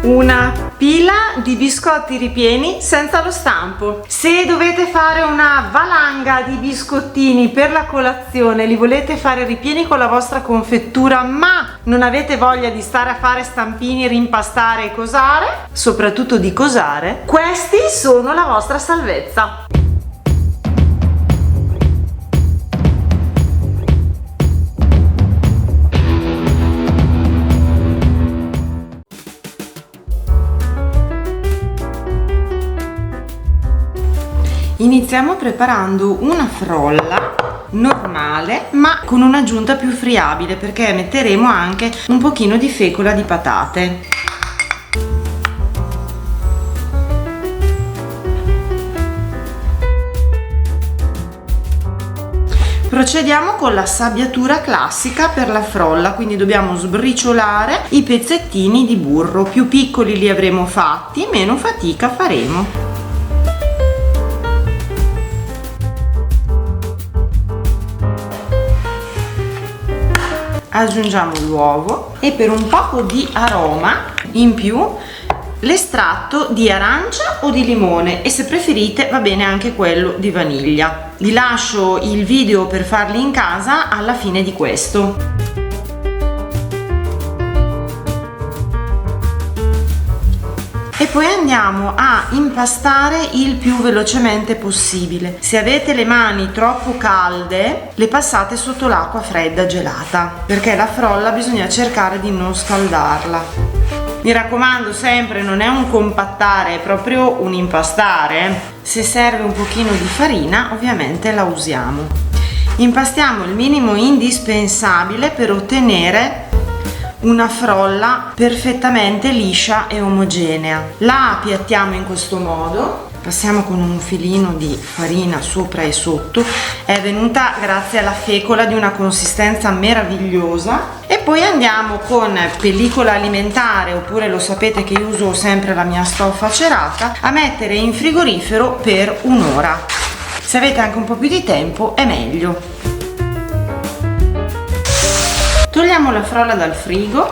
una pila di biscotti ripieni senza lo stampo. Se dovete fare una valanga di biscottini per la colazione, li volete fare ripieni con la vostra confettura, ma non avete voglia di stare a fare stampini, rimpastare e cosare, soprattutto di cosare, questi sono la vostra salvezza. Iniziamo preparando una frolla normale ma con un'aggiunta più friabile, perché metteremo anche un pochino di fecola di patate. Procediamo con la sabbiatura classica per la frolla, quindi dobbiamo sbriciolare i pezzettini di burro. Più piccoli li avremo fatti, meno fatica faremo. Aggiungiamo l'uovo e per un po' di aroma in più l'estratto di arancia o di limone, e se preferite va bene anche quello di vaniglia. Vi lascio il video per farli in casa alla fine di questo. E poi andiamo a impastare il più velocemente possibile. Se avete le mani troppo calde, le passate sotto l'acqua fredda gelata, perché la frolla bisogna cercare di non scaldarla. Mi raccomando, sempre non è un compattare, è proprio un impastare. Se serve un pochino di farina, ovviamente la usiamo. Impastiamo il minimo indispensabile per ottenere una frolla perfettamente liscia e omogenea. La appiattiamo in questo modo, passiamo con un filino di farina sopra e sotto. È venuta grazie alla fecola di una consistenza meravigliosa. E poi andiamo con pellicola alimentare, oppure lo sapete che io uso sempre la mia stoffa cerata, a mettere in frigorifero per un'ora. Se avete anche un po' più di tempo è meglio. Togliamo la frolla dal frigo.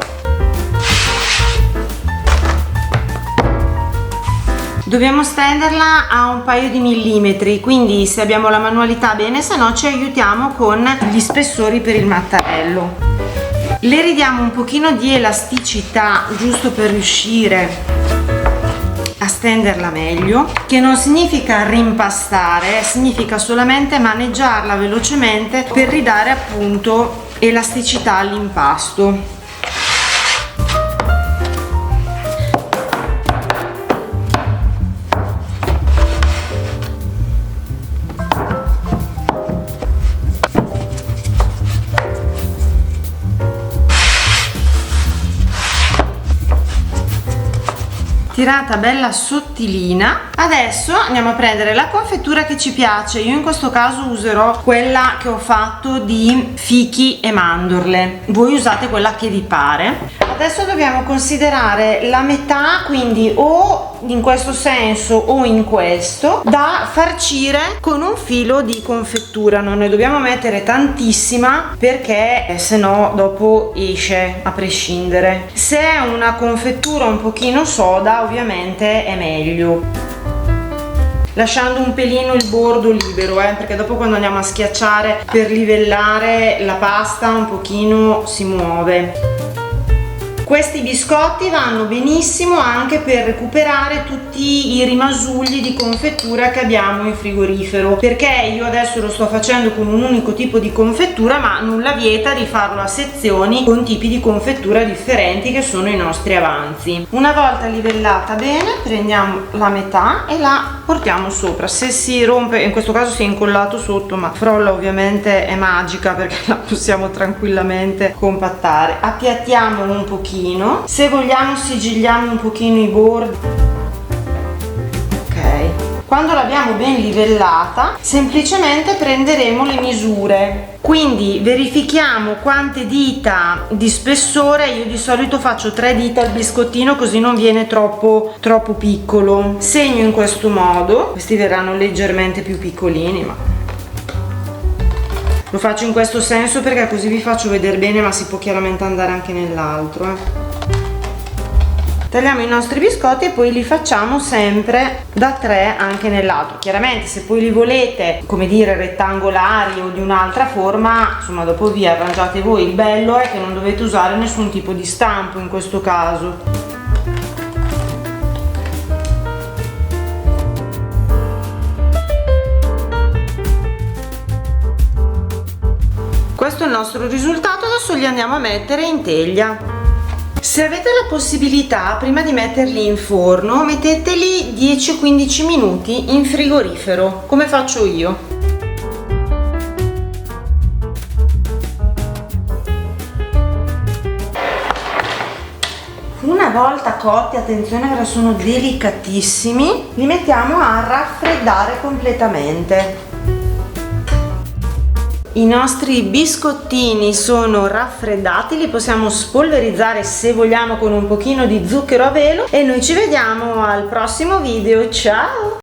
Dobbiamo stenderla a un paio di millimetri, quindi se abbiamo la manualità bene, se no ci aiutiamo con gli spessori per il mattarello. Le ridiamo un pochino di elasticità giusto per riuscire a stenderla meglio, che non significa rimpastare, significa solamente maneggiarla velocemente per ridare appunto elasticità all'impasto. Tirata bella sottilina. Adesso andiamo a prendere la confettura che ci piace. Io in questo caso userò quella che ho fatto di fichi e mandorle, voi usate quella che vi pare. Adesso dobbiamo considerare la metà, quindi o in questo senso o in questo, da farcire con un filo di confettura. Non ne dobbiamo mettere tantissima, perché se no dopo esce a prescindere. Se è una confettura un pochino soda, ovviamente è meglio, lasciando un pelino il bordo libero, perché dopo quando andiamo a schiacciare per livellare la pasta un pochino si muove. Questi biscotti vanno benissimo anche per recuperare tutti i rimasugli di confettura che abbiamo in frigorifero, perché io adesso lo sto facendo con un unico tipo di confettura, ma nulla vieta di farlo a sezioni con tipi di confettura differenti che sono i nostri avanzi. Una volta livellata bene, prendiamo la metà e la portiamo sopra. Se si rompe, in questo caso si è incollato sotto, ma frolla ovviamente è magica perché la possiamo tranquillamente compattare. Appiattiamo un pochino. Se vogliamo sigilliamo un pochino i bordi. Ok, quando l'abbiamo ben livellata semplicemente prenderemo le misure, quindi verifichiamo quante dita di spessore. Io di solito faccio 3 dita al biscottino, così non viene troppo piccolo. Segno in questo modo. Questi verranno leggermente più piccolini, ma lo faccio in questo senso perché così vi faccio vedere bene, ma si può chiaramente andare anche nell'altro. Tagliamo i nostri biscotti e poi li facciamo sempre da 3 anche nell'altro. Chiaramente se poi li volete, come dire, rettangolari o di un'altra forma, insomma dopo vi arrangiate voi. Il bello è che non dovete usare nessun tipo di stampo in questo caso. Questo è il nostro risultato, adesso li andiamo a mettere in teglia. Se avete la possibilità, prima di metterli in forno, metteteli 10-15 minuti in frigorifero, come faccio io. Una volta cotti, attenzione perché sono delicatissimi, li mettiamo a raffreddare completamente. I nostri biscottini sono raffreddati, li possiamo spolverizzare se vogliamo con un pochino di zucchero a velo e noi ci vediamo al prossimo video. Ciao!